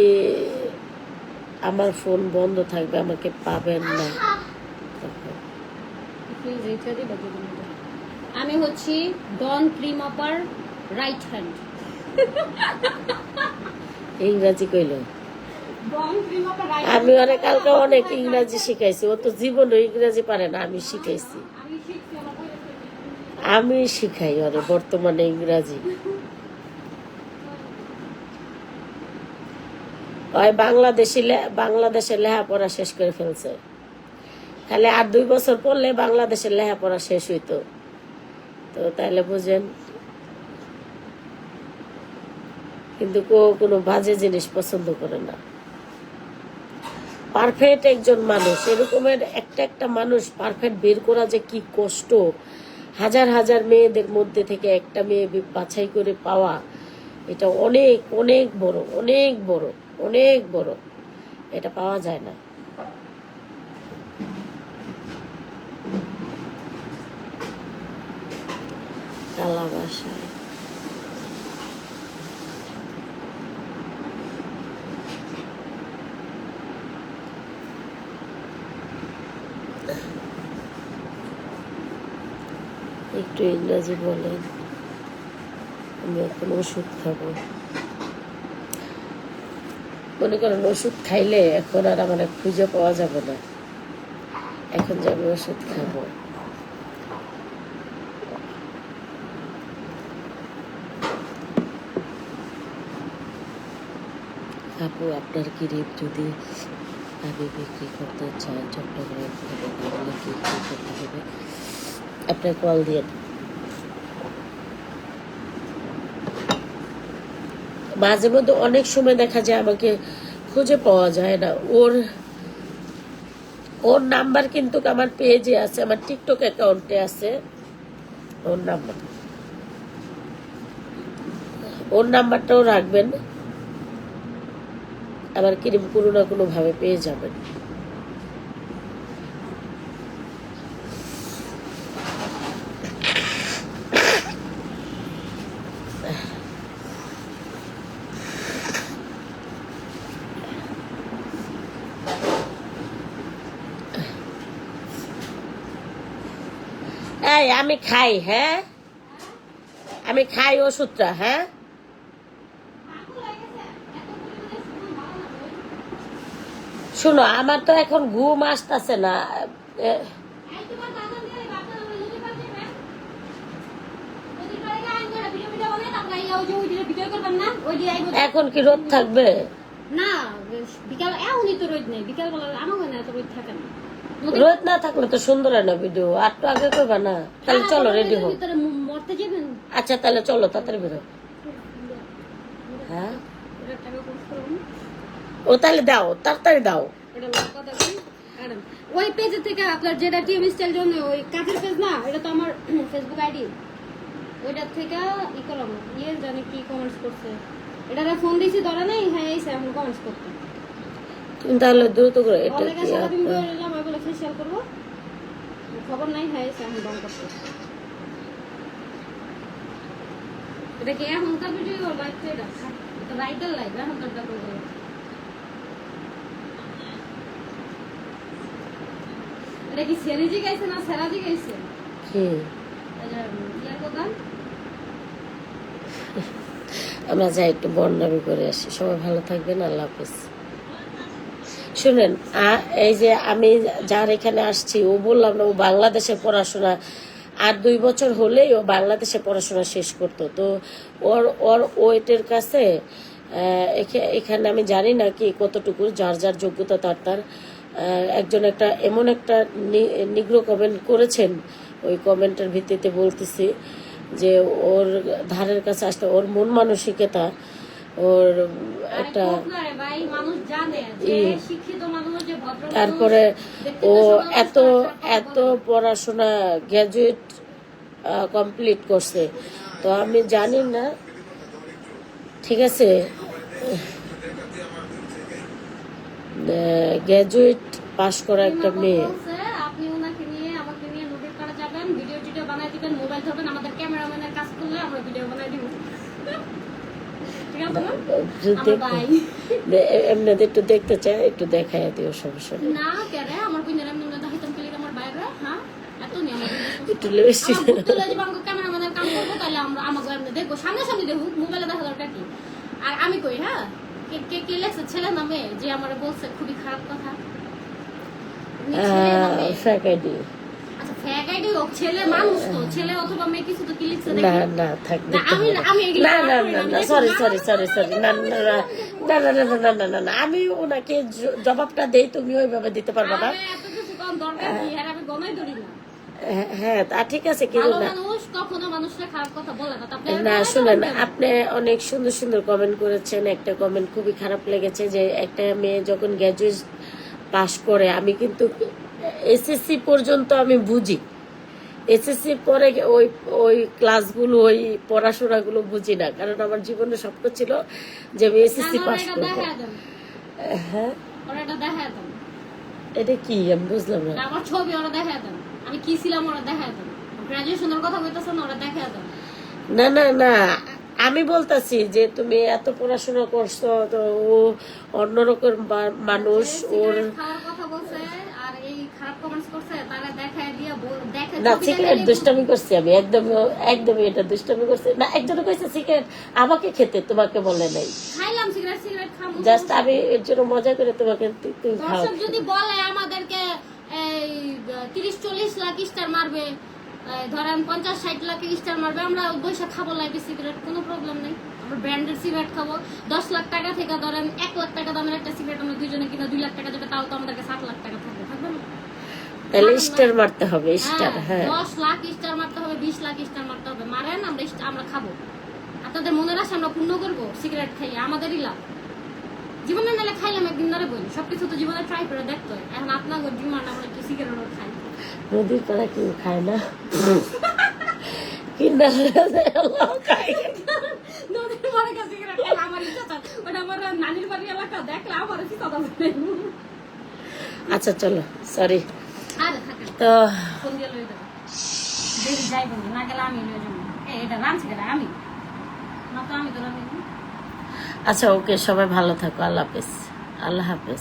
আমার ফোন বন্ধ থাকবে, আমাকে পাবেন না তখন।
আমি হচ্ছি ডন ক্রিম আপার রাইট হ্যান্ড।
ইংরাজি কইল।
ডন ক্রিম আপার রাইট।
আমি ওরে কালকে অনেক ইংরাজি শিখাইছি। ও তো জীবনে ইংরাজি পারে না, আমি শিখাইছি।
আমি শিখছি, আমার বইয়ে
আমি শিখাই ওরে বর্তমানে ইংরাজি। ওই বাংলাদেশে লেখাপড়া শেষ করে ফেলছে। খালি আর 2 বছর পড়লে বাংলাদেশের লেখাপড়া শেষ হইতো। তো তাহলে বুঝেন, কিন্তু কোনো বাজে জিনিস পছন্দ করে না। পারফেক্ট একজন মানুষ, এরকমের একটা মানুষ পারফেক্ট বের করা যে কি কষ্ট। হাজার হাজার মেয়েদের মধ্যে থেকে একটা মেয়ে বাছাই করে পাওয়া, এটা অনেক অনেক বড়, অনেক বড়, অনেক বড়। এটা পাওয়া যায় না। কালা বাসায় একটু ইংরাজি বলেন। আমি এখন ওষুধ খাবো। মনে করেন ওষুধ খাইলে এখন আর আমার খুঁজে পাওয়া যাবে না। এখন যে আমি ওষুধ খাবো, আপু আপনার ক্রিম যদি আমি বিক্রি করতে চাই চট্টগ্রাম থেকে, তাহলে কি করতে হবে? আপনার কল দিয়ে মাঝে মধ্যে অনেক সময় দেখা যায় আমাকে খুঁজে পাওয়া যায় না। ওর নাম্বার কিন্তু আমার পেজে আছে, আমার টিকটক অ্যাকাউন্টে আছে ওর নাম্বারটাও রাখবেন। আমার ক্রিম কোনো না কোনো ভাবে পেয়ে যাবেন। এই আমি খাই, হ্যাঁ আমি খাই ওষুধটা। হ্যাঁ শুনো, আমার তো এখন ঘুম আসতেছে না। এখন কি রোদ থাকবে?
না, বিকাল এমনই তো রোদ নেই। বিকাল বেলা আমার না এত রোদ থাকে না।
রোদ না থাকলে তো সুন্দর হয় না ভিডিও। আর তো আগে করবা না? তাহলে চলো রেডি হো।
মরতে যাবেন?
আচ্ছা তাহলে চলো, তাড়াতাড়ি বেরো। হ্যাঁ ও তাহলে দাও, তাড়াতাড়ি দাও।
ওই পেজ থেকে আপনার যেটা টিএম স্টাইল জন্য ওই কাজের পেজ না, এটা তো আমার ফেসবুক আইডি। ওইটার থেকে ই করলাম ইয়ে জানি কি কমেন্টস করছে এটারে ফোন দিছি ধরে নাই হ্যাঁ এইসে এখন কমেন্টস করতে
তুমি তাহলে দ্রুত করে এটা
অনেক
কি
সারাদিন ধরে এলাম আমি বলে ফেসিয়াল করবো খবর নাই হ্যাঁ এইসে এখন ডন করতে এটা কি এখনকার ভিডিও লাইভ তো এটা রাইটার লাইভ এখনকারটা করবো এটা কি সেরিজি গাইছে না সেরাজি গাইছে
কি
এটা ইয়ার কথা
আমরা যাই একটু বন্ডামি করে আসি। সবাই ভালো থাকবেন, আল্লাহ হাফেজ। শুনেন, এই যে আমি যার এখানে আসছি, ও বললাম না ও বাংলাদেশে পড়াশোনা আর 2 বছর হলেই ও বাংলাদেশে পড়াশোনা শেষ করতো। তো ওর ওর ওয়েটের কাছে এখানে আমি জানি না কি কতটুকু, যার যার যোগ্যতা তার তার। একজন একটা এমন একটা নিগ্রো কমেন্ট করেছেন, ওই কমেন্টের ভিত্তিতে বলতেছি যে ওর ধারের কাছে আসতে ওর মন মানসিকতা, ওর একটা তারপরে ও এত এত পড়াশোনা গ্র্যাজুয়েট কমপ্লিট করছে। তো আমি জানি না, ঠিক আছে, গ্র্যাজুয়েট পাশ করা একটা মেয়ে।
আপনি ওনাকে নিয়ে আমাকে নিয়ে নোটিস করা যাবেন, ভিডিও টিডিও বানাই দিবেন, মোবাইল ধরবেন, আমাদের ক্যামেরাম্যানের কাজ করলে আমরা ভিডিও বানাই দিব।
এমনিতে একটু দেখতে চাই, একটু দেখাই দিও, সমস্যা নেই।
না কেন আমার কইনার এমনি না দেখাইতাম কি আমার বাইরে, হ্যাঁ এত নি আমার
একটু লেবেছি
তুলে যে বাঙ্গো ক্যামেরাম্যানের কাম করব, তাহলে আমরা আমাকে এমনি দেখবো, সামনে সামনে দেখব, মোবাইলে দেখা দরকার কি। আর আমি কই হ্যাঁ কে কে লেখছে ছেলে নামে যে আমারে বলছে খুবই খারাপ কথা,
ফেক আইডি।
আচ্ছা ফেক আইডি হোক, ছেলে মানুষ তো, ছেলে অথবা মেয়ে কিছু তো কি লিখছে
না না থাক, আমি না না না সরি সরি সরি সরি, না না না না না না না না না না, আমি ওনাকে জবাবটা দেই, তুমি ওইভাবে দিতে পারবে না।
এত কিছু কোন দরকার কি, আর আমি গনাই ধরি না।
হ্যাঁ তা ঠিক আছে, কিন্তু না
মানুষ কখনো মানুষের খারাপ কথা বলে না। আপনি
না শুনেন, আপনি অনেক সুন্দর সুন্দর কমেন্ট করেছেন। একটা কমেন্ট খুবই খারাপ লেগেছে যে একটা মেয়ে যখন গ্র্যাজুয়েট পাশ করে, আমি কিন্তু এসএসসি পর্যন্ত আমি বুঝি, এসএসসি পরে ওই ওই ক্লাসগুলো ওই পড়াশোনাগুলো বুঝি না, কারণ আমার জীবনে স্বপ্ন ছিল যে আমি এসএসসি পাশ করবো। হ্যাঁ
ওরা দেখায় দেন,
এটা কি আমি বুঝলাম না।
আমার ছবি ওরা দেখায় দেন, আমি কি ছিলাম ওরা দেখায় দেন, গ্রাজুয়েশনের কথা কইতাছেন ওরা দেখায় দেন।
না না না, আমি বলতাছি যে তুমি এত পড়াশোনা করছো, তো ও অন্যরকম মানুষ, ওর
কথা বলছে আর এই খারাপ কমেন্টস করছে, তারা দেখায় দিয়া দেখে
না সিগারেট দুষ্টামি করছি আমি, একদমই এটা দুষ্টামি করছি না। একজন কইছে সিগারেট আমাকে খেতে, তোমাকে বলে নাই।
খাইলাম সিগারেট খাবো,
জাস্ট আমি এর জন্য মজা করে তোমাকে তুমি খাও।
দর্শক যদি বলে আমাদেরকে এই 30-40 লাখ স্টার মারবে, ধরেন 50-60 লাখ স্টার মারবে, আমরা বৈশাখ খাবো লাইভে সিগারেট, কোনো প্রবলেম নেই। আমরা ব্র্যান্ডেড সিগারেট খাবো। 10 লাখ টাকা থেকে ধরেন 1 লাখ টাকা দামের একটা সিগারেট আমরা দুইজনে কিনা 2 লাখ টাকা যাবে, তাও তো আমাদেরকে 7 লাখ টাকা থাকবে, থাকবে না?
তাহলে স্টার মারতে হবে, স্টার। হ্যাঁ
10 লাখ স্টার মারতে হবে, 20 লাখ স্টার মারতে হবে, মারেন, আমরা খাবো। আপনাদের মনের আশা আমরা পূর্ণ করবো সিগারেট খাইয়ে, আমাদেরই লাভ। জীবনে নাহলে খাইলাম একদিন ধরে বলি, সবকিছু তো জীবনে ট্রাই করে দেখতে হয়। এখন আপনার ডিমান্ড আমরা একটু সিগারেট খাই।
নদীর পাড়া কেউ খায় না, কিনা খায়।
নদীর পাড়ে কাছে সিগারেট খাই আমার ইচ্ছা চায়, ওটা আমার নানির বাড়ি এলাকা, দেখলে আমার কি কথা বলে।
আচ্ছা চলো, সরি।
আরে থাকে
তো
ফোন দিয়ে লয়ে যাবে, দেরি যাইব না গেলে আমি লয়ে যাবো। এটা রাঁধছি গেলে আমি না, তো আমি তো রাঁধি।
আচ্ছা ওকে, সবাই ভালো থাকো, আল্লাহ হাফেজ, আল্লাহ হাফেজ।